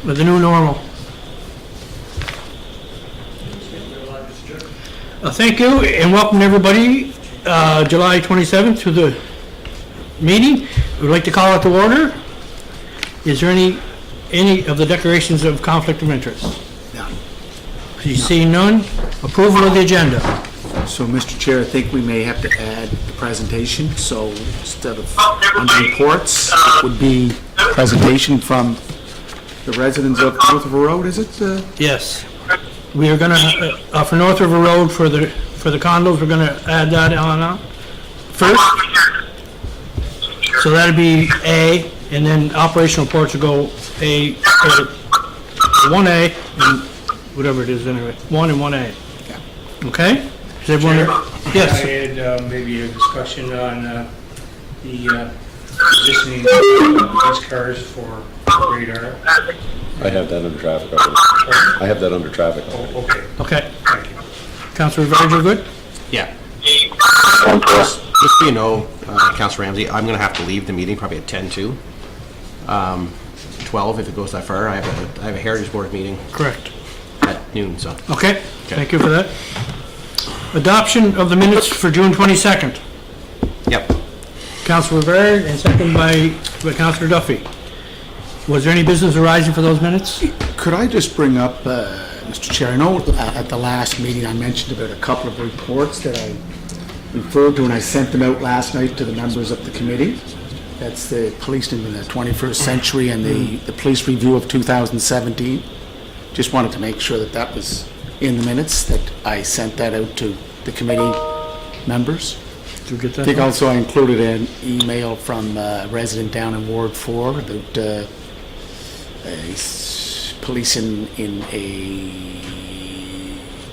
with the new normal. Thank you, and welcome everybody, July 27th to the meeting. We'd like to call it to order. Is there any of the declarations of conflict of interest? No. You see none. Approval of the agenda. So, Mr. Chair, I think we may have to add the presentation. So instead of under reports, it would be presentation from the residents of North River Road, is it? Yes. We are gonna, for North River Road, for the condos, we're gonna add that on now. First. So that'd be A, and then operational reports will go A, 1A, and whatever it is anyway, 1 and 1A. Yeah. Okay? Is everyone, yes? I had maybe a discussion on the listening police cars for radar. I have that under traffic. I have that under traffic. Oh, okay. Okay. Thank you. Councilor Rivard, you're good? Yeah. Just so you know, Councilor Ramsey, I'm going to have to leave the meeting probably at 10 to 12 if it goes that far. I have a Heritage Board meeting Correct. at noon, so. Okay, thank you for that. Adoption of the minutes for June 22nd. Yep. Councilor Rivard, and second by Councilor Duffy. Was there any business arising for those minutes? Could I just bring up, Mr. Chair, I know at the last meeting I mentioned about a couple of reports that I referred to, and I sent them out last night to the members of the committee. That's the police in the 21st century and the police review of 2017. Just wanted to make sure that that was in the minutes, that I sent that out to the committee members. Did you get that? I think also I included an email from a resident down in Ward 4 about police in a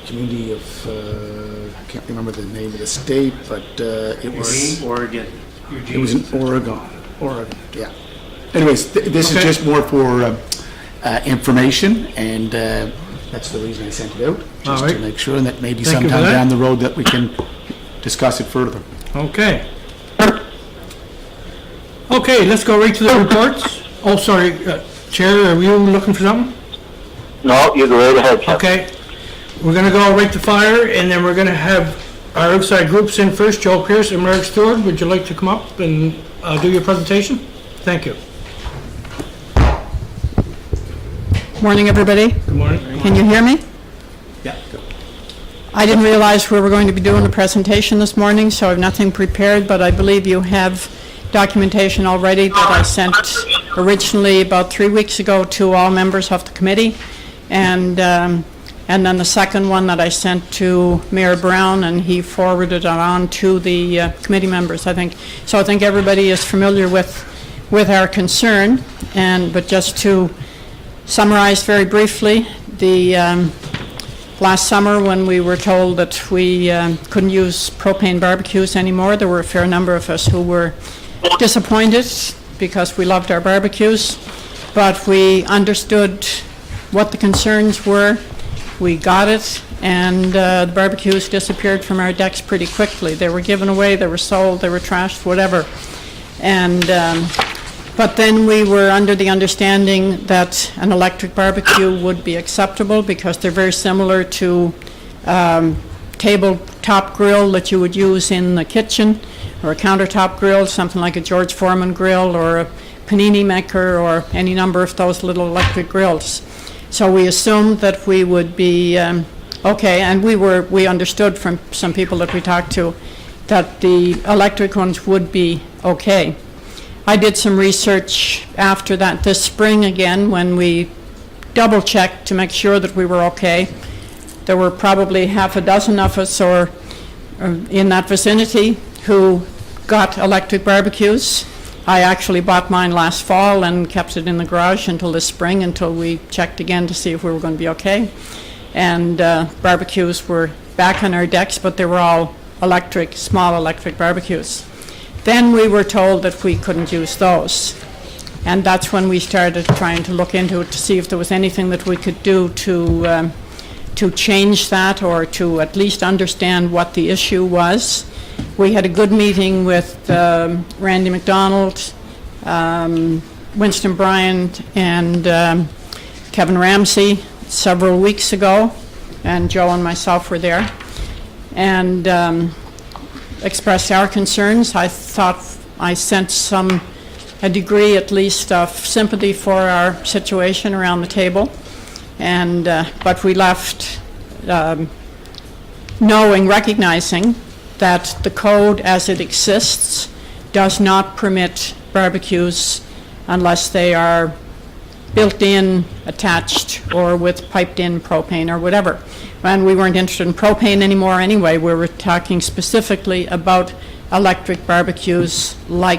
community of, I can't remember the name of the state, but it was... Oregon. It was in Oregon, yeah. Anyways, this is just more for information, and that's the reason I sent it out, just to make sure, and that maybe Thank you for sometime that. down the road that we can discuss it further. Okay. Okay, let's go right to the reports. Oh, sorry, Chair, are you looking for something? No, you go right ahead, Jeff. Okay. We're gonna go right to fire, and then we're gonna have our outside groups in first. Joe Pierce and Merrick Stewart, would you like to come up and do your presentation? Thank you. Morning, everybody. Good morning. Can you hear me? Yeah. I didn't realize we were going to be doing a presentation this morning, so I have nothing prepared, but I believe you have documentation already that I sent originally about 3 weeks ago to all members of the committee, and then the second one that I sent to Mayor Brown, and he forwarded it on to the committee members, I think. So I think everybody is familiar with our concern, but just to summarize very briefly, the last summer when we were told that we couldn't use propane barbecues anymore, there were a fair number of us who were disappointed because we loved our barbecues, but we understood what the concerns were. We got it, and the barbecues disappeared from our decks pretty quickly. They were given away, they were sold, they were trashed, whatever. And but then we were under the understanding that an electric barbecue would be acceptable because they're very similar to tabletop grill that you would use in the kitchen, or a countertop grill, something like a George Foreman grill or a panini maker or any number of those little electric grills. So we assumed that we would be okay, and we understood from some people that we talked to that the electric ones would be okay. I did some research after that this spring again when we double-checked to make sure that we were okay. There were probably half a dozen of us or in that vicinity who got electric barbecues. I actually bought mine last fall and kept it in the garage until this spring, until we checked again to see if we were going to be okay. And barbecues were back on our decks, but they were all electric, small electric barbecues. Then we were told that we couldn't use those. And that's when we started trying to look into it to see if there was anything that we could do to change that, or to at least understand what the issue was. We had a good meeting with Randy McDonald, Winston Bryant, and Kevin Ramsey several weeks ago, and Joe and myself were there, and expressed our concerns. I thought I sensed a degree at least of sympathy for our situation around the table, and but we left recognizing that the code as it exists does not permit barbecues unless they are built-in, attached, or with piped-in propane or whatever. And we weren't interested in propane anymore anyway. We were talking specifically about electric barbecues,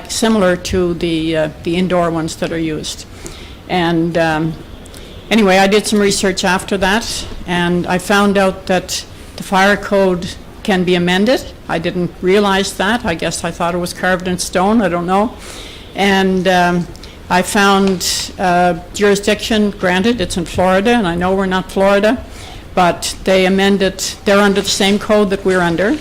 similar to the indoor ones that are used. And anyway, I did some research after that, and I found out that the fire code can be amended. I didn't realize that. I guess I thought it was carved in stone. I don't know. And I found jurisdiction, granted, it's in Florida, and I know we're not Florida, but they amended, they're under the same code that we're under.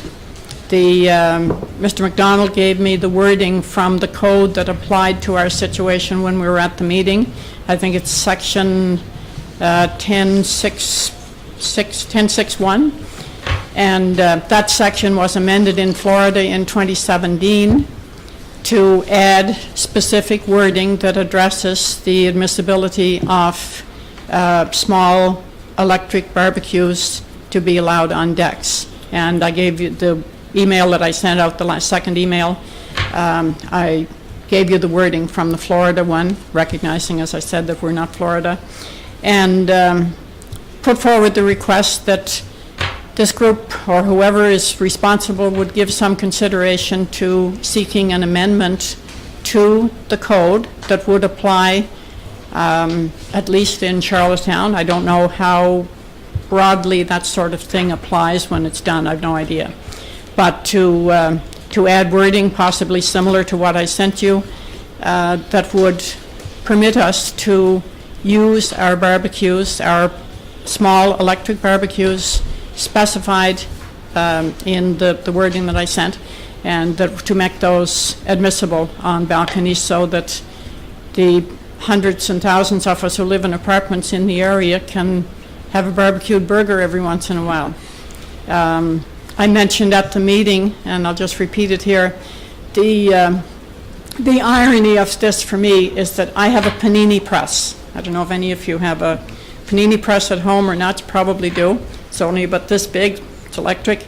Mr. McDonald gave me the wording from the code that applied to our situation when we were at the meeting. I think it's section 1061, and that section was amended in Florida in 2017 to add specific wording that addresses the admissibility of small electric barbecues to be allowed on decks. And I gave you the email that I sent out, the second email. I gave you the wording from the Florida one, recognizing, as I said, that we're not Florida, and put forward the request that this group or whoever is responsible would give some consideration to seeking an amendment to the code that would apply, at least in Charlottetown. I don't know how broadly that sort of thing applies when it's done. I have no idea. But to add wording possibly similar to what I sent you, that would permit us to use our barbecues, our small electric barbecues, specified in the wording that I sent, and to make those admissible on balconies so that the hundreds and thousands of us who live in apartments in the area can have a barbecued burger every once in a while. I mentioned at the meeting, and I'll just repeat it here, the irony of this for me is that I have a panini press. I don't know if any of you have a panini press at home or not. You probably do. It's only about this big. It's electric.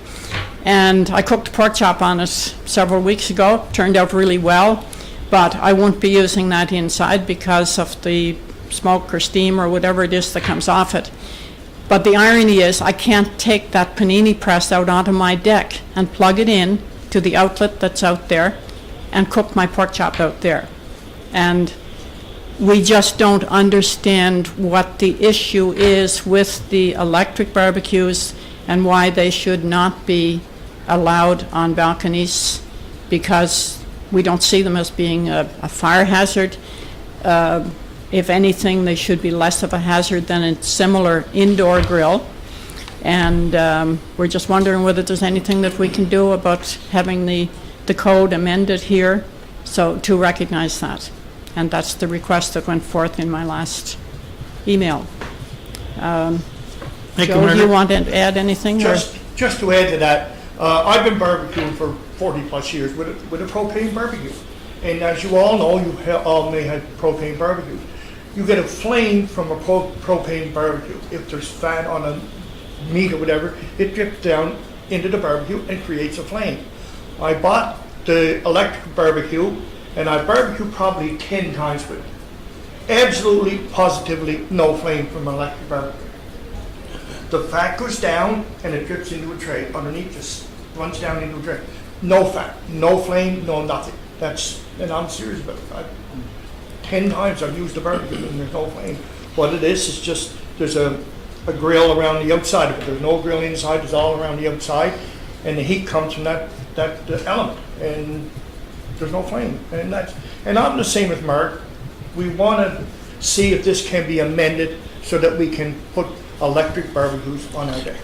And I cooked pork chop on it several weeks ago. Turned out really well. But I won't be using that inside because of the smoke or steam or whatever it is that comes off it. But the irony is I can't take that panini press out onto my deck and plug it in to the outlet that's out there and cook my pork chop out there. And we just don't understand what the issue is with the electric barbecues and why they should not be allowed on balconies, because we don't see them as being a fire hazard. If anything, they should be less of a hazard than a similar indoor grill. And we're just wondering whether there's anything that we can do about having the code amended here so to recognize that. And that's the request that went forth in my last email. Thank you, Joe, do Margaret. you want to add anything? Just to add to that, I've been barbecuing for 40 plus years with a propane barbecue. And as you all know, you all may have propane barbecues. You get a flame from a propane barbecue. If there's fat on a meat or whatever, it drips down into the barbecue and creates a flame. I bought the electric barbecue, and I barbecued probably 10 times with it. Absolutely, positively, no flame from an electric barbecue. The fat goes down and it drips into a tray underneath, just runs down into a tray. No fat, no flame, no nothing. And I'm serious about it. 10 times I've used the barbecue and there's no flame. What it is just, there's a grill around the outside of it. There's no grill inside, it's all around the outside. And the heat comes from that element. And there's no flame. And I'm the same with Mark. We want to see if this can be amended so that we can put electric barbecues on our deck.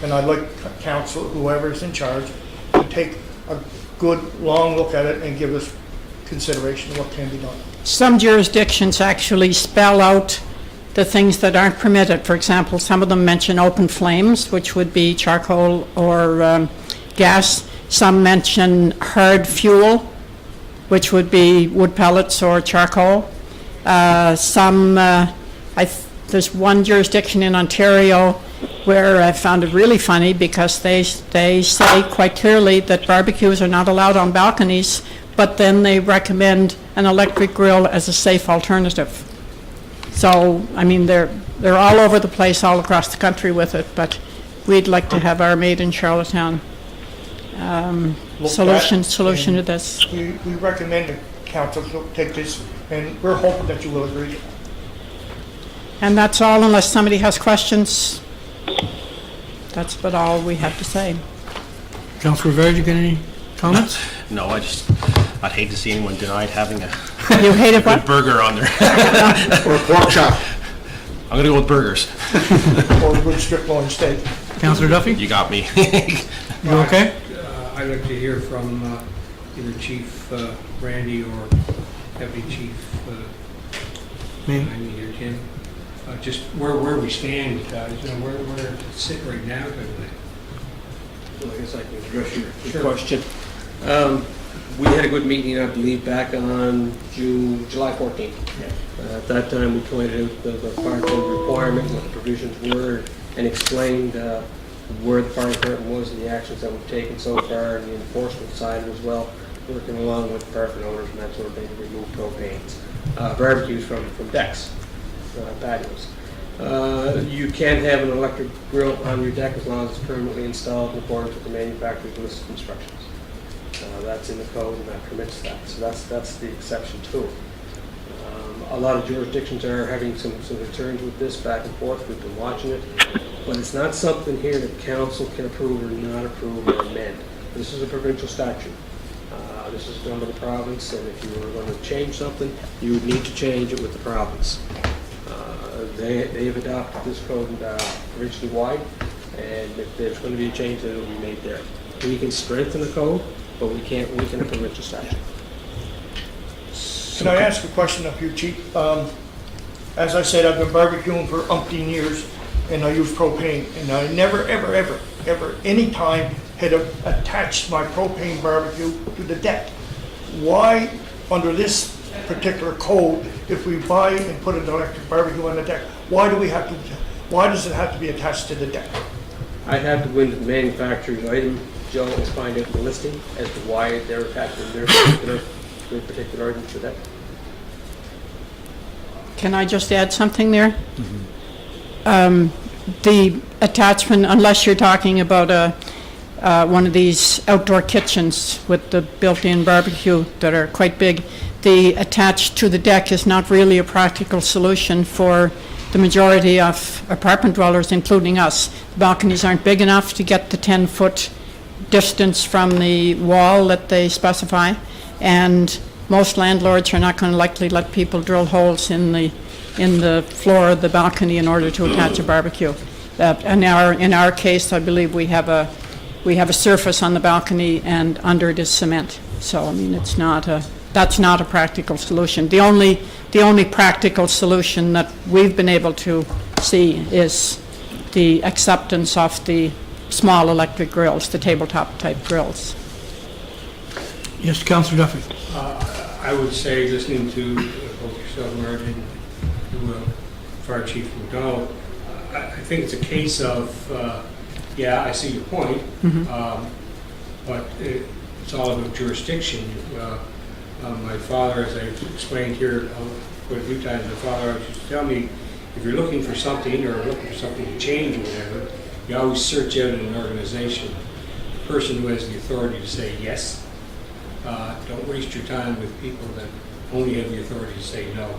And I'd like council, whoever's in charge, to take a good long look at it and give us consideration of what can be done. Some jurisdictions actually spell out the things that aren't permitted. For example, some of them mention open flames, which would be charcoal or gas. Some mention hard fuel, which would be wood pellets or charcoal. There's one jurisdiction in Ontario where I found it really funny because they say quite clearly that barbecues are not allowed on balconies, but then they recommend an electric grill as a safe alternative. So, I mean, they're all over the place, all across the country with it, but we'd like to have our made in Charlottetown solution to this. We recommend the council to take this, and we're hoping that you will agree. And that's all, unless somebody has questions. That's about all we have to say. Councillor Verge, you got any comments? No, I'd hate to see anyone denied having a You hated good what? burger on there. Or a pork chop. I'm gonna go with burgers. Or a good strip loin steak. Councillor Duffy, You got me. you okay? I'd like to hear from either Chief Randy or Deputy Chief Me? here, Tim. Just where we stand, where it sit right now. Well, I guess I can address your question. We had a good meeting, I believe, back on July 14th. At that time, we pointed out the fire code requirement, what the provisions were, and explained where the fire department was and the actions that we've taken so far, and the enforcement side as well, working along with apartment owners and that sort of thing to remove propanes. Barbecues from decks, patios. You can have an electric grill on your deck as long as it's permanently installed in accordance with the manufacturer's list of instructions. That's in the code and that permits that. So that's the exception to it. A lot of jurisdictions are having some returns with this back and forth. We've been watching it. But it's not something here that council can approve or not approve or amend. This is a provincial statute. This is done by the province, and if you were going to change something, you would need to change it with the province. They've adopted this code provincially wide, and if there's going to be a change, it will be made there. We can strengthen the code, but we can't weaken a provincial statute. Can I ask a question of you, Chief? As I said, I've been barbecuing for umpteen years, and I use propane, and I never, ever, any time had attached my propane barbecue to the deck. Why, under this particular code, if we buy and put an electric barbecue on the deck, why does it have to be attached to the deck? I'd have to go into the manufacturer's item, Joe, and find out the listing as to why they're attaching their particular item to that. Can I just add something there? The attachment, unless you're talking about one of these outdoor kitchens with the built-in barbecue that are quite big, the attached to the deck is not really a practical solution for the majority of apartment dwellers, including us. The balconies aren't big enough to get the 10-foot distance from the wall that they specify, and most landlords are not going to likely let people drill holes in the floor of the balcony in order to attach a barbecue. In our case, I believe we have a surface on the balcony, and under it is cement. So I mean, that's not a practical solution. The only practical solution that we've been able to see is the acceptance of the small electric grills, the tabletop type grills. Yes, Councillor Duffy. I would say, listening to both yourself, Martin, and Fire Chief McDonald, I think it's a case of, yeah, I see your point, but it's all about jurisdiction. My father, as I've explained here quite a few times, my father used to tell me, if you're looking for something or looking for something to change or whatever, you always search out in an organization the person who has the authority to say yes. Don't waste your time with people that only have the authority to say no,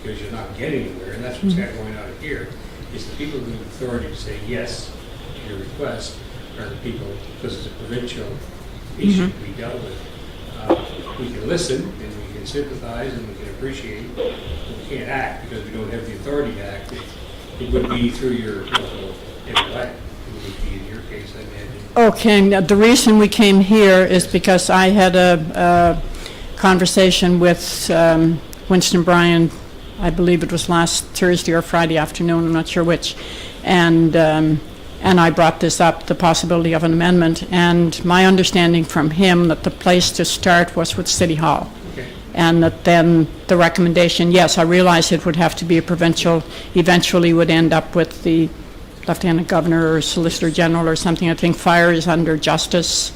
because you're not getting anywhere, and that's what's going on here, is the people who have authority to say yes to your request are the people, because it's a provincial issue to be dealt with. We can listen, and we can sympathize, and we can appreciate, but we can't act, because we don't have the authority to act. It would be through your local MLA. It would be in your case, I imagine. Okay, now the reason we came here is because I had a conversation with Winston Bryan I believe it was last Thursday or Friday afternoon, I'm not sure which. And I brought this up, the possibility of an amendment, and my understanding from him that the place to start was with City Hall. Okay. And that then the recommendation, yes, I realize it would have to be a provincial, eventually would end up with the Lieutenant Governor or Solicitor General or something. I think fire is under justice,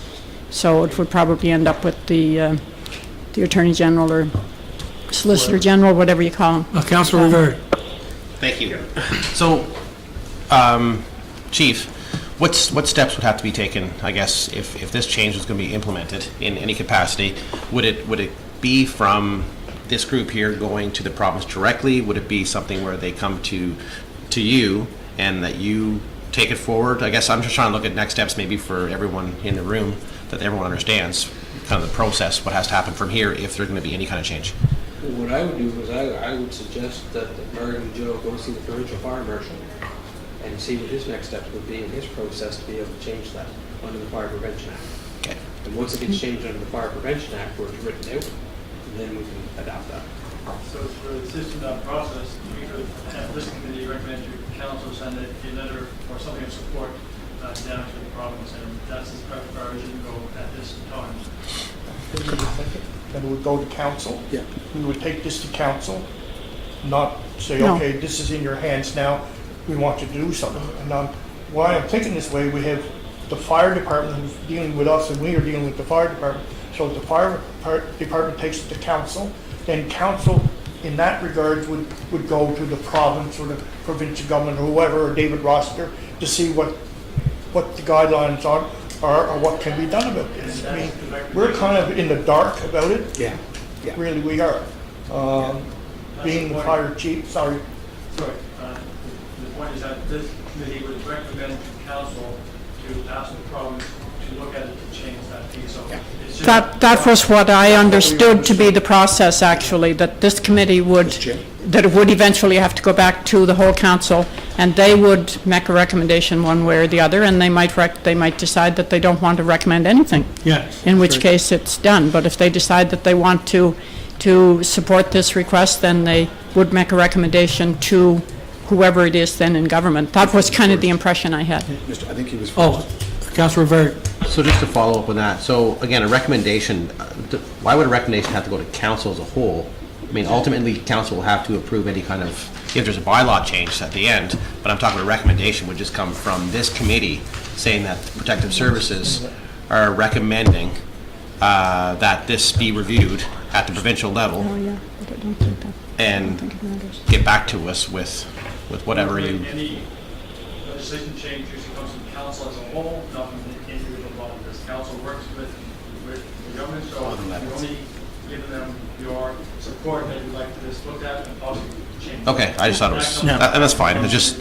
so it would probably end up with the Attorney General or Solicitor General, whatever you call him. Councilor Rivera. Thank you. So, Chief, what steps would have to be taken, I guess, if this change was going to be implemented in any capacity? Would it be from this group here going to the province directly? Would it be something where they come to you and that you take it forward? I guess I'm just trying to look at next steps maybe for everyone in the room, that everyone understands kind of the process, what has to happen from here if there's going to be any kind of change. What I would do is I would suggest that Marion Joe go see the provincial fire marshal and see what his next steps would be in his process to be able to change that under the Fire Prevention Act. Okay. And once it gets changed under the Fire Prevention Act, where it's written out, then we can adopt that. So for the system process, we could have this committee recommend to council send a letter or something of support down to the province, and that's as far as you can go at this time. Then it would go to council. Yeah. We would take this to council, not say, No. okay, this is in your hands now, we want you to do something. And why I'm thinking this way, we have the fire department who's dealing with us, and we are dealing with the fire department. So if the fire department takes it to council, then council, in that regard, would go to the province or the provincial government or whoever, or David Rossiter, to see what the guidelines are or what can be done about this. I mean, we're kind of in the dark about it. Yeah, yeah. Really, we are. Being the fire chief, sorry. Sorry, the point is that this committee would recommend to council to ask the province to look at it to change that piece. So it's just That was what I understood to be the process, actually, that this committee would, that it would eventually have to go back to the whole council, and they would make a recommendation one way or the other, and they might decide that they don't want to recommend anything. Yes. In which case it's done. But if they decide that they want to support this request, then they would make a recommendation to whoever it is then in government. That was kind of the impression I had. I think he was. Oh, Councilor Rivera. So just to follow up on that, so again, a recommendation, why would a recommendation have to go to council as a whole? I mean, ultimately, council will have to approve any kind of, if there's a bylaw change at the end, but I'm talking about a recommendation would just come from this committee saying that Protective Services are recommending that this be reviewed at the provincial level Oh, yeah, but I don't think that, and it matters. get back to us with whatever you... any legislation change usually comes from council as a whole, not from the individual body. This council works with the government, so you're only giving them your support that you'd like this looked at and possibly change. Okay, I just thought it was, and that's fine, it just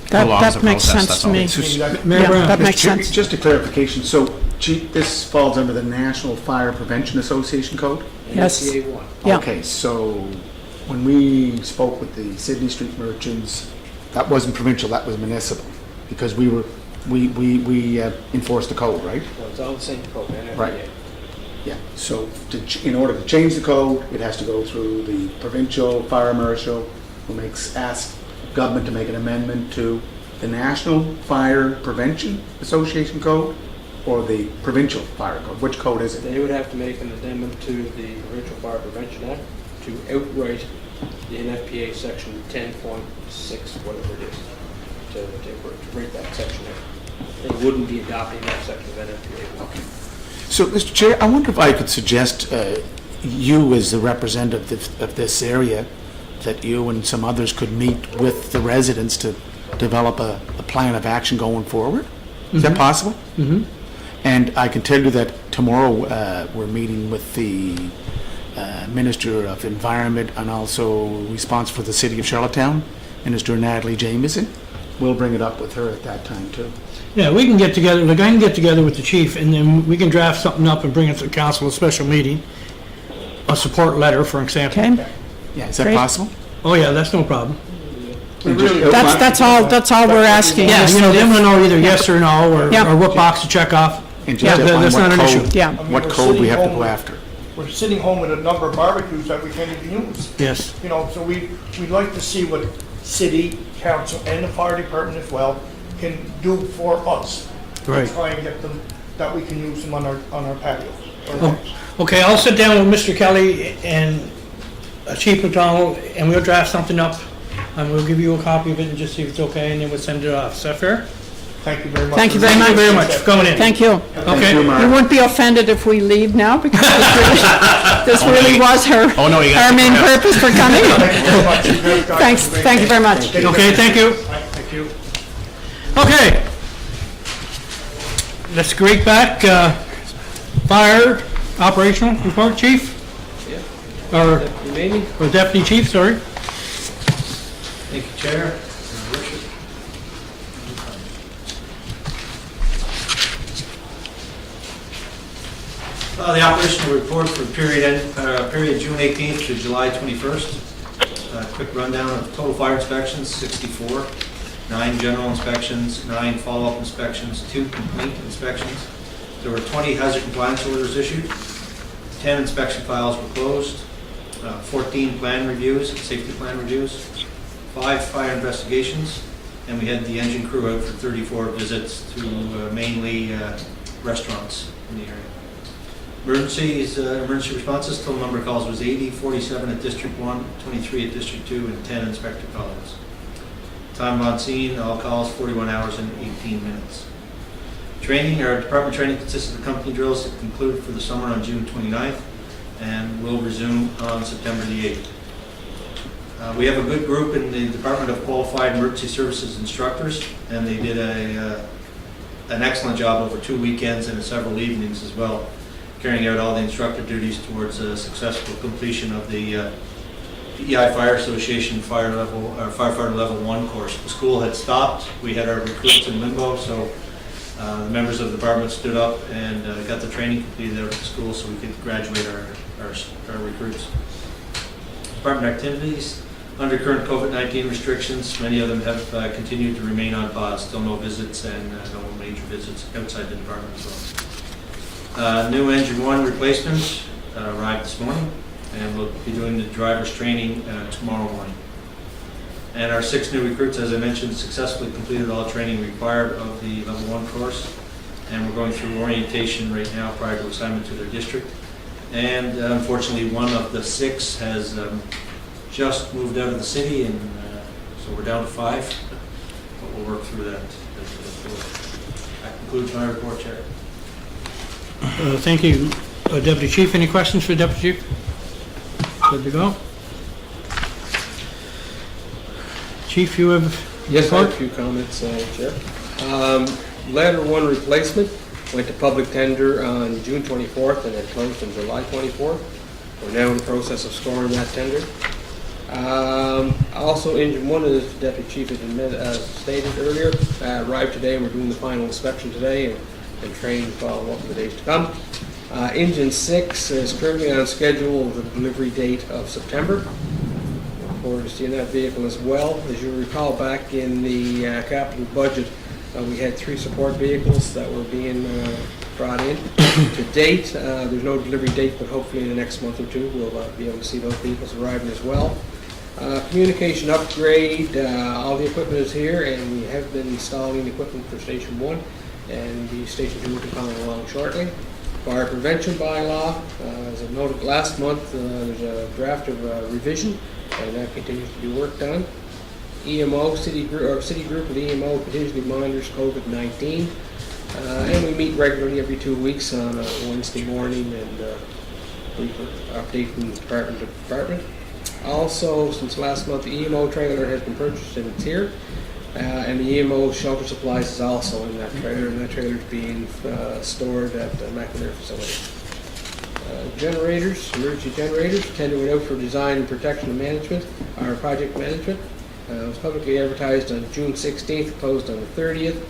That prolongs the makes process, sense that's to all. me. Mayor Yeah, Brown. that makes Mr. Chair, sense. Just a clarification, so Chief, this falls under the National Fire Prevention Association Code? Yes. NFPA 1. Yeah. Okay, so when we spoke with the Sydney Street merchants, that wasn't provincial, that was municipal, because we enforced the code, right? So it's all the same code, NFPA. Right. Yeah, so in order to change the code, it has to go through the provincial fire marshal, who asks government to make an amendment to the National Fire Prevention Association code or the provincial fire code. Which code is it? They would have to make an amendment to the Provincial Fire Prevention Act to outright the NFPA section 10.6, whatever it is, to break that section out. They wouldn't be adopting that section of NFPA. Okay. So, Mr. Chair, I wonder if I could suggest you as the representative of this area, that you and some others could meet with the residents to develop a plan of action going forward. Is that possible? Mm-hmm. And I can tell you that tomorrow we're meeting with the Minister of Environment and also responsible for the City of Charlottetown, Minister Natalie Jameson. We'll bring it up with her at that time too. Yeah, we can get together, the guy can get together with the chief, and then we can draft something up and bring it to the council, a special meeting, a support letter, for example. Okay, Yeah, is that Great. possible? Oh, yeah, that's no problem. And just that's all we're asking. Yeah, is you know, that them if- to know either yes or no, Yeah. or what box to check off. And just Yeah, define that's what not an code- issue. Yeah. What code we have to go after. we're sitting home with a number of barbecues that we can't even use. Yes. You know, so we'd like to see what city, council, and the fire department as well can do for us. Right. Try and get them, that we can use them on our patio. Okay, I'll sit down with Mr. Kelly and Chief McDonald, and we'll draft something up, and we'll give you a copy of it and just see if it's okay, and then we'll send it off. Is that fair? Thank you very much. Thank you very much. Thank you very much for coming in. Thank you. Okay. You won't be offended if we leave now, because this really was her main purpose for coming. Thank you very much. You guys got Thanks, some great thank you very much. things. Okay, thank you. Thank you. Okay. Let's go right back, fire operational report, chief? Or deputy chief, sorry. Thank you, Chair. Your Worship. The operational report for period June 18th to July 21st. Quick rundown of total fire inspections, 64. 9 general inspections, 9 follow-up inspections, 2 complete inspections. There were 20 hazard compliance orders issued. 10 inspection files were closed. 14 plan reviews, safety plan reviews. 5 fire investigations, and we had the engine crew out for 34 visits to mainly restaurants in the area. Emergency responses, total number of calls was 80, 47 at District 1, 23 at District 2, and 10 inspector calls. Time on scene, all calls 41 hours and 18 minutes. Training, our department training consists of company drills that conclude for the summer on June 29th and will resume on September the 8th. We have a good group in the Department of Qualified Emergency Services instructors, and they did an excellent job over 2 weekends and several evenings as well, carrying out all the instructor duties towards a successful completion of the PEI Fire Association Firefighter Level 1 course. The school had stopped. We had our recruits in limbo, so the members of the department stood up and got the training completed out at the school so we could graduate our recruits. Department activities. Under current COVID-19 restrictions, many of them have continued to remain on pause. Still no visits and no major visits outside the department as well. New engine 1 replacement arrived this morning, and we'll be doing the driver's training tomorrow morning. And our 6 new recruits, as I mentioned, successfully completed all training required of the Level 1 course, and we're going through orientation right now prior to assignment to their district. And unfortunately, one of the 6 has just moved out of the city, and so we're down to 5, but we'll work through that. That concludes my report, Chair. Thank you, Deputy Chief. Any questions for Deputy Chief? Good to go. Chief, you have Yes, I have a few comments, Chair. Ladder 1 replacement went to public tender on June 24th and then closed on July 24th. We're now in the process of scoring that tender. Also, engine 1, as the Deputy Chief had stated earlier, arrived today, and we're doing the final inspection today and training follow up in the days to come. Engine 6 is currently on schedule with a delivery date of September. Look forward to seeing that vehicle as well. As you recall, back in the capital budget, we had 3 support vehicles that were being brought in. To date, there's no delivery date, but hopefully in the next month or 2 we'll be able to see those vehicles arriving as well. Communication upgrade, all the equipment is here, and we have been installing equipment for Station 1, and the Station 2 will be coming along shortly. Fire prevention bylaw, as I noted last month, there's a draft of revision, and that continues to be worked on. EMO, city group of EMO continuously monitors COVID-19, and we meet regularly every 2 weeks on a Wednesday morning and update from department to department. Also, since last month, the EMO trailer has been purchased and it's here, and the EMO shelter supplies is also in that trailer, and that trailer is being stored at the McNair facility. Generators, emergency generators, tender went out for design and protection and management, our project management. It was publicly advertised on June 16th, closed on the 30th.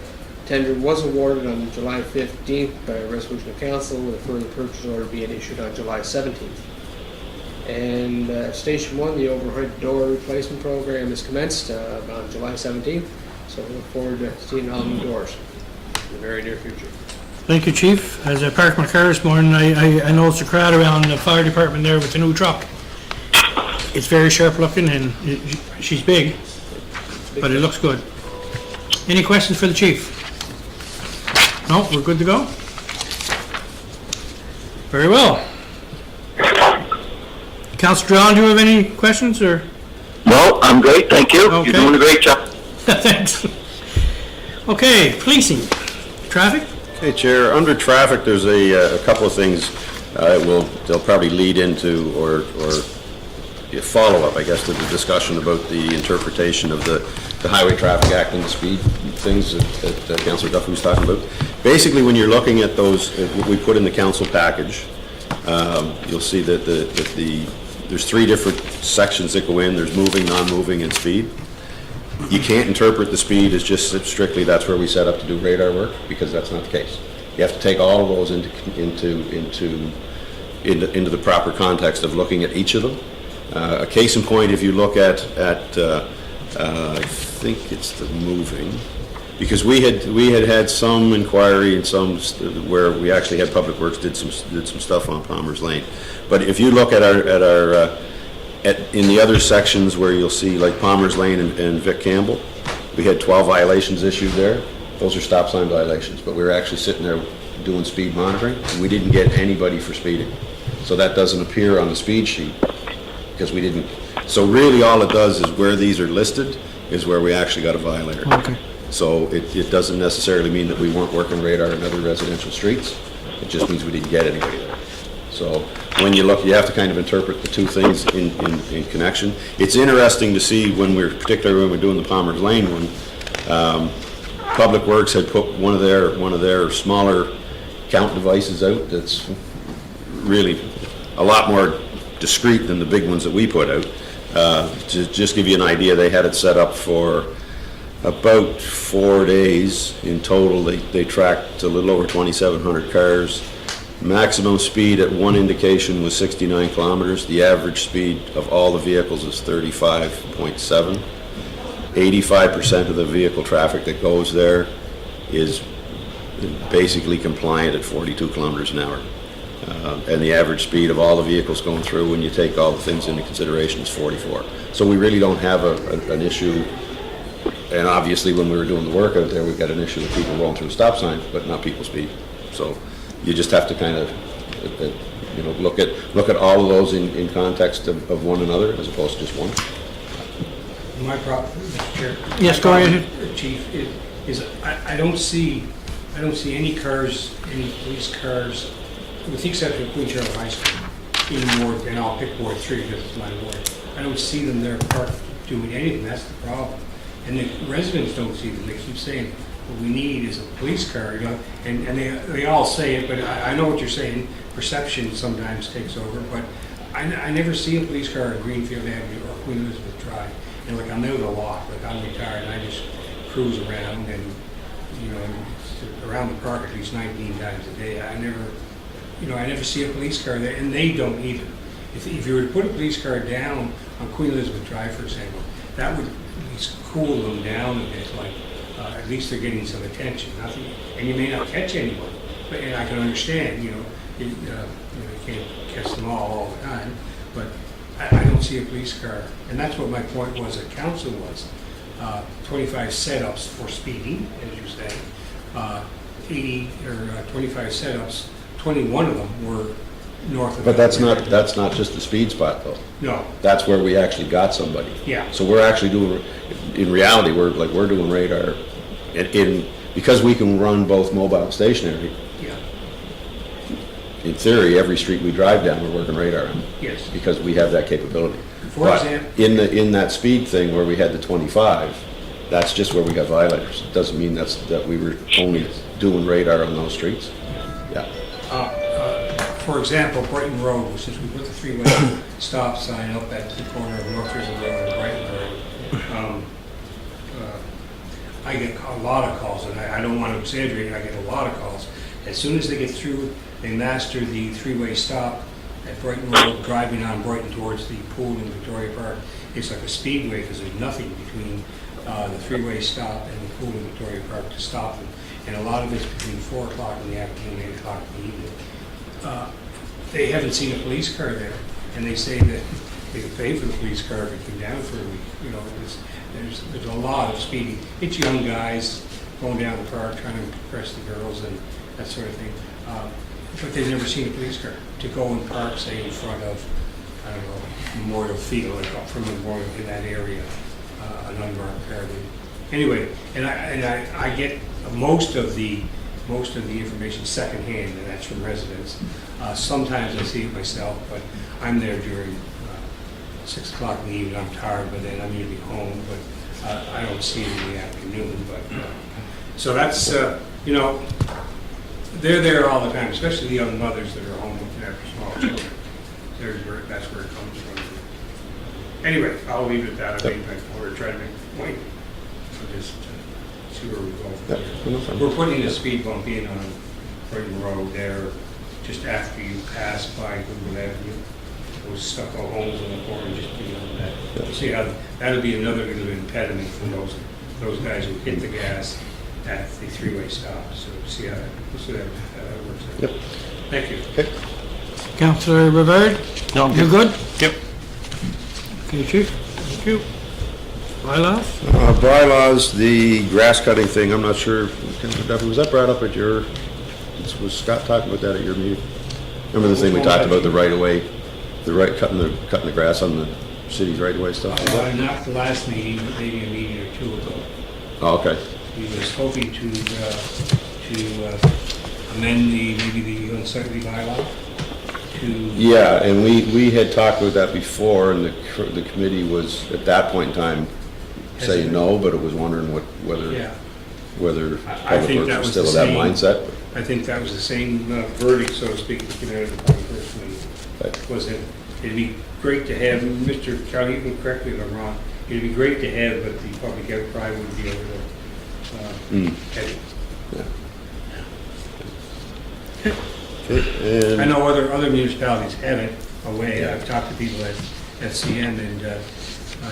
Tender was awarded on July 15th by a resolution of council, with a further purchase order being issued on July 17th. And Station 1, the overhead door replacement program is commenced on July 17th, so we look forward to seeing all new doors in the very near future. Thank you, Chief. As I parked my car this morning, I noticed a crowd around the fire department there with the new truck. It's very sharp looking and she's big, but it looks good. Any questions for the chief? No, we're good to go? Very well. Councilor John, do you have any questions or? No, I'm great, thank you. Okay. You're doing a great job. Thanks. Okay, policing. Traffic? Okay, Chair, under traffic, there's a couple of things they'll probably lead into or follow-up, I guess, to the discussion about the interpretation of the Highway Traffic Act and the speed things that Councillor Duffy was talking about. Basically, when you're looking at those, what we put in the council package, you'll see that there's 3 different sections that go in. There's moving, non-moving, and speed. You can't interpret the speed as just strictly that's where we set up to do radar work, because that's not the case. You have to take all of those into the proper context of looking at each of them. A case in point, if you look at I think it's the moving, because we had some inquiry and some where we actually had Public Works did some stuff on Palmer's Lane. But if you look at our in the other sections where you'll see like Palmer's Lane and Vic Campbell, we had 12 violations issued there. Those are stop sign violations, but we were actually sitting there doing speed monitoring, and we didn't get anybody for speeding. So that doesn't appear on the speed sheet because we didn't. So really all it does is where these are listed is where we actually got a violator. Okay. So it doesn't necessarily mean that we weren't working radar in other residential streets. It just means we didn't get anybody there. So when you look, you have to kind of interpret the two things in connection. It's interesting to see particularly when we're doing the Palmer's Lane one, Public Works had put one of their smaller count devices out that's really a lot more discreet than the big ones that we put out. To just give you an idea, they had it set up for about 4 days in total. They tracked a little over 2,700 cars. Maximum speed at one indication was 69 kilometers. The average speed of all the vehicles is 35.7. 85% of the vehicle traffic that goes there is basically compliant at 42 kilometers an hour. And the average speed of all the vehicles going through, when you take all the things into consideration, is 44. So we really don't have an issue. And obviously when we were doing the work out there, we've got an issue with people rolling through stop signs, but not people speed. So you just have to kind of, look at all of those in context of one another as opposed to just one. My problem, Mr. Chair. Yes, go ahead. Chief, is I don't see any cars, any police cars, with the exception of Queen Charlotte High School, in Ward, and I'll pick Ward 3 because it's my ward. I don't see them there parked doing anything. That's the problem. And the residents don't see them. They keep saying, what we need is a police car, and they all say it, but I know what you're saying. Perception sometimes takes over, but I never see a police car in Greenfield Avenue or Queen Elizabeth Drive. And like, I'm out a lot, like I'm retired and I just cruise around and, around the park at least 19 times a day. I never see a police car there, and they don't either. If you were to put a police car down on Queen Elizabeth Drive, for example, that would at least cool them down a bit, like, at least they're getting some attention. Nothing, and you may not catch anyone, and I can understand, you can't catch them all the time, but I don't see a police car, and that's what my point was at council was, 25 setups for speeding, as you say, 25 setups, 21 of them were north of. But that's not just the speed spot though. No. That's where we actually got somebody. Yeah. So we're actually doing, in reality, we're doing radar, because we can run both mobile and stationary. Yeah. In theory, every street we drive down, we're working radar on. Yes. Because we have that capability. For example, in that speed thing where we had the 25, that's just where we got violators. It doesn't mean that we were only doing radar on those streets. Yeah. For example, Brighton Road, since we put the three-way stop sign up at the corner of North River Road and Brighton Road, I get a lot of calls, and I don't want to exaggerate, I get a lot of calls. As soon as they get through, they master the three-way stop at Brighton Road, driving on Brighton towards the pool in Victoria Park. It's like a speedway because there's nothing between the three-way stop and the pool in Victoria Park to stop them. and a lot of it's between 4 o'clock in the afternoon and 8 o'clock in the evening. They haven't seen a police car there, and they say that they could pay for the police car if it came down for a week. You know, there's a lot of speeding. It's young guys going down the park trying to impress the girls and that sort of thing. But they've never seen a police car to go and park, say, in front of, I don't know, Memorial Field, like up from Memorial in that area, an unmarked car. Anyway, and I get most of the information secondhand, and that's from residents. Sometimes I see it myself, but I'm there during 6 o'clock in the evening. I'm tired, but then I'm usually home. But I don't see it in the afternoon. But so that's you know, they're there all the time, especially the young mothers that are home looking after small children. That's where it comes from. Anyway, I'll leave it at that. I made my point, try to make a point for this. See where we go from here. We're putting a speed bump in on Brighton Road there, just after you pass by Goodwood Avenue. Those stucco homes on the corner just beyond that. See how that'll be another little impediment for those guys who hit the gas at the three-way stop. So see how that works out. Yep. Thank you. Okay. Councillor Rivard? No, I'm You good? Yep. Okay, Chief. Thank you. Bylaws? Bylaws, the grass cutting thing, I'm not sure, was that brought up at your, was Scott talking about that at your meeting? Remember the thing we talked about, the right-of-way, cutting the grass on the city's right-of-way stuff? Not the last meeting, but maybe a meeting or two ago. Oh, okay. He was hoping to amend maybe the unsightly bylaw to... Yeah, and we had talked about that before, and the committee was, at that point in time, saying no, but it was wondering whether I Public think Works that was was still the of that same. mindset. I think that was the same verdict, so to speak, that came out of the public person. Right. Was that it'd be great to have, Mr. Charlie, you can correct me if I'm wrong, it'd be great to have, but the public outcry would be a little heavy. Okay, I and know other municipalities have it away. I've talked to people at SCM, and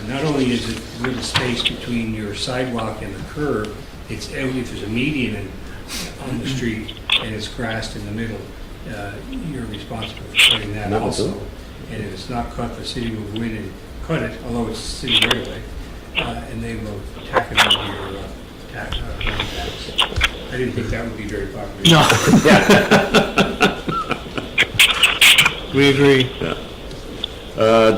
not only is it little space between your sidewalk and the curb, it's if there's a median on the street and it's grassed in the middle, you're responsible for cutting that Not also. at all. And if it's not cut, the city will go in and cut it, although it's city right away, and they will tack it on your tax. I didn't think that would be very popular. No. We agree.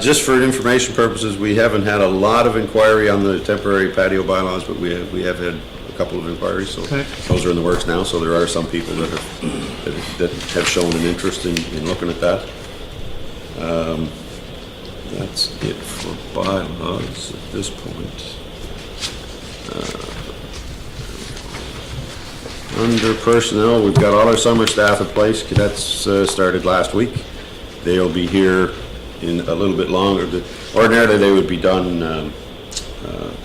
just for information purposes, we haven't had a lot of inquiry on the temporary patio bylaws, but we have had a couple of inquiries, so Okay. those are in the works now. So there are some people that have shown an interest in looking at that. That's it for bylaws at this point. Under personnel, we've got all our summer staff in place. Cadets started last week. They'll be here in a little bit longer. Ordinarily, they would be done the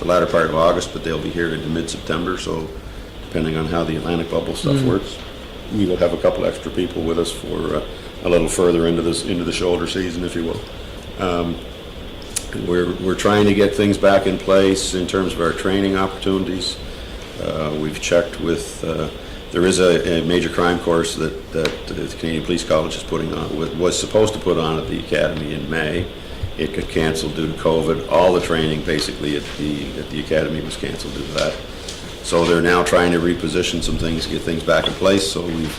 latter part of August, but they'll be here into mid-September, so depending on how the Atlantic bubble stuff works, we will have a couple extra people with us for a little further into the shoulder season, if you will. We're trying to get things back in place in terms of our training opportunities. We've checked with, there is a major crime course that the Canadian Police College is putting on, was supposed to put on at the Academy in May. It got canceled due to COVID. All the training basically at the Academy was canceled due to that. So they're now trying to reposition some things, get things back in place. So we've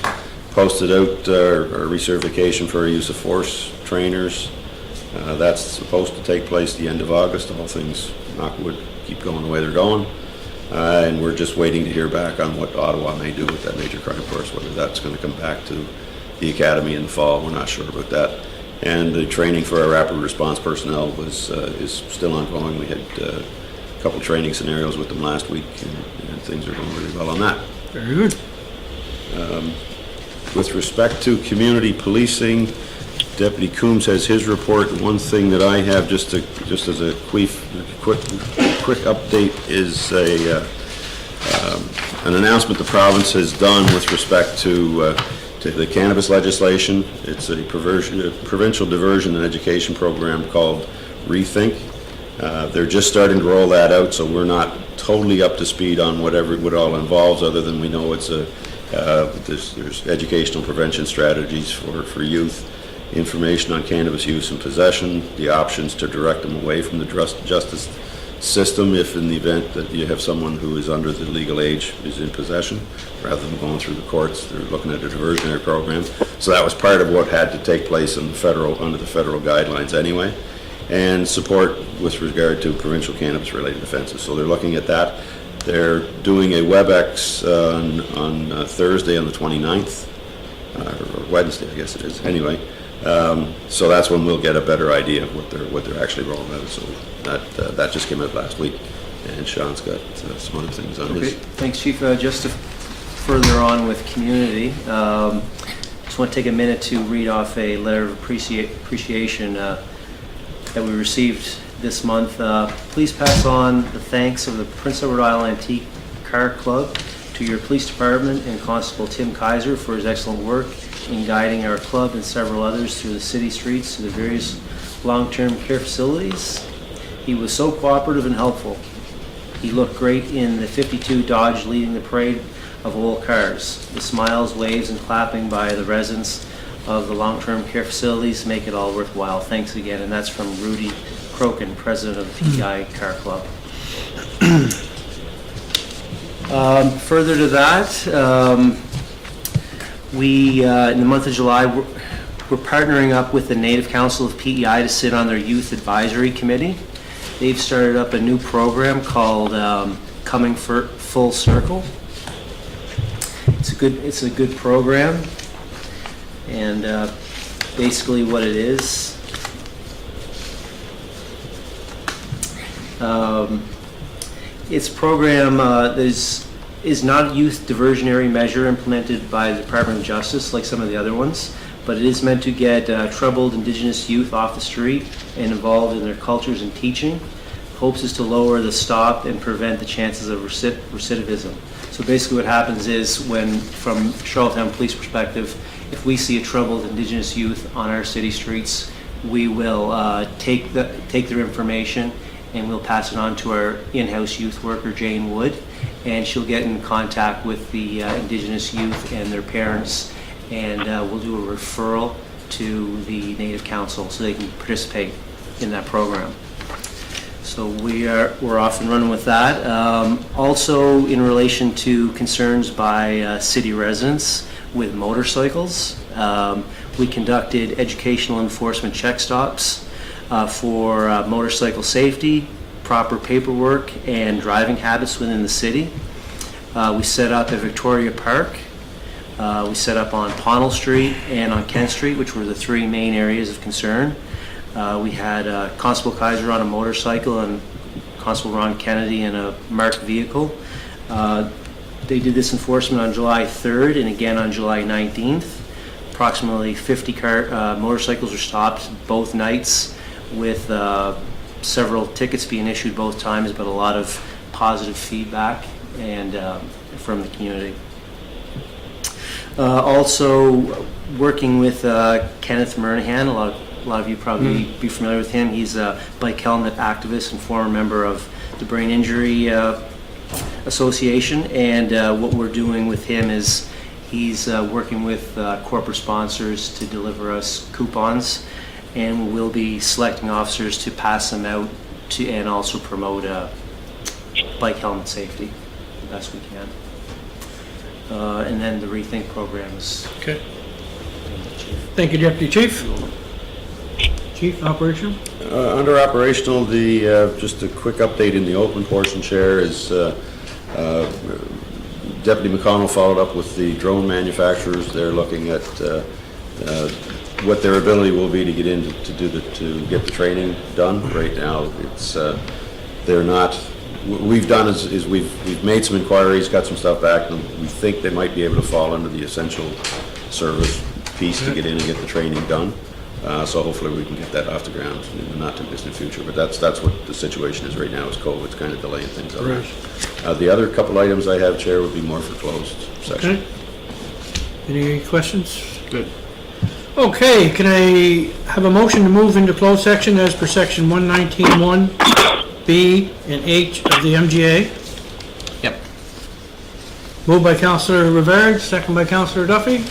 posted out our recertification for our use of force trainers. That's supposed to take place the end of August. All things, knock wood, keep going the way they're going. And we're just waiting to hear back on what Ottawa may do with that major crime course, whether that's going to come back to the Academy in the fall. We're not sure about that. And the training for our rapid response personnel is still ongoing. We had a couple training scenarios with them last week, and things are going really well on that. Very good. With respect to community policing, Deputy Coombs has his report. One thing that I have, just as a quick update, is an announcement the province has done with respect to the cannabis legislation. It's a provincial diversion and education program called Rethink. They're just starting to roll that out, so we're not totally up to speed on what it all involves, other than we know it's there's educational prevention strategies for youth, information on cannabis use and possession, the options to direct them away from the justice system if in the event that you have someone who is under the legal age is in possession, rather than going through the courts. They're looking at a diversionary program. So that was part of what had to take place in under the federal guidelines anyway. And support with regard to provincial cannabis-related offenses. So they're looking at that. They're doing a WebEx on Thursday on the 29th, or Wednesday, I guess it is. Anyway, so that's when we'll get a better idea of what they're actually rolling out. So that just came out last week, and Sean's got some other things on his. Thanks, Chief. Just to further on with community, just want to take a minute to read off a letter of appreciation that we received this month. Please pass on the thanks of the Prince Edward Island Antique Car Club to your police department and Constable Tim Kaiser for his excellent work in guiding our club and several others through the city streets to the various long-term care facilities. He was so cooperative and helpful. He looked great in the 52 Dodge leading the parade of old cars. The smiles, waves, and clapping by the residents of the long-term care facilities make it all worthwhile. Thanks again. And that's from Rudy Crokin, president of the PEI Car Club. Further to that, we, in the month of July, we're partnering up with the Native Council of PEI to sit on their Youth Advisory Committee. They've started up a new program called Coming Full Circle. It's a good program, and basically what it is, it's a program that is not a youth diversionary measure implemented by the Department of Justice like some of the other ones, but it is meant to get troubled Indigenous youth off the street and involved in their cultures and teaching. Hopes is to lower the stop and prevent the chances of recidivism. So basically what happens is, from Charlottetown Police perspective, if we see a troubled Indigenous youth on our city streets, we will take their information and we'll pass it on to our in-house youth worker, Jane Wood, and she'll get in contact with the Indigenous youth and their parents, and we'll do a referral to the Native Council so they can participate in that program. So we're off and running with that. Also, in relation to concerns by city residents with motorcycles, we conducted educational enforcement check stops for motorcycle safety, proper paperwork, and driving habits within the city. We set up at Victoria Park. We set up on Ponnell Street and on Kent Street, which were the three main areas of concern. We had Constable Kaiser on a motorcycle and Constable Ron Kennedy in a marked vehicle. They did this enforcement on July 3rd and again on July 19th. Approximately 50 motorcycles were stopped both nights, with several tickets being issued both times, but a lot of positive feedback and from the community. Also working with Kenneth Murnahan, a lot of you probably be familiar with him. He's a bike helmet activist and former member of the Brain Injury Association, and what we're doing with him is he's working with corporate sponsors to deliver us coupons, and we'll be selecting officers to pass them out to, and also promote bike helmet safety the best we can. And then the Rethink program is... Okay. Thank you, Deputy Chief. Chief, operational? Under operational, just a quick update in the open portion, Chair, is Deputy McConnell followed up with the drone manufacturers. They're looking at what their ability will be to get in to get the training done. Right now, it's they're not. What we've done is we've made some inquiries, got some stuff back, and we think they might be able to fall under the essential service piece to get in and get the training done. So hopefully we can get that off the ground in the not too distant future. But that's what the situation is right now. Is COVID's kind of delaying things on that. The other couple items I have, Chair, would be more for closed session. Okay. Any questions? Good. Okay, can I have a motion to move into closed section as per section 119(1)B and H of the MGA? Yep. Moved by Councillor Rivard, second by Councillor Duffy.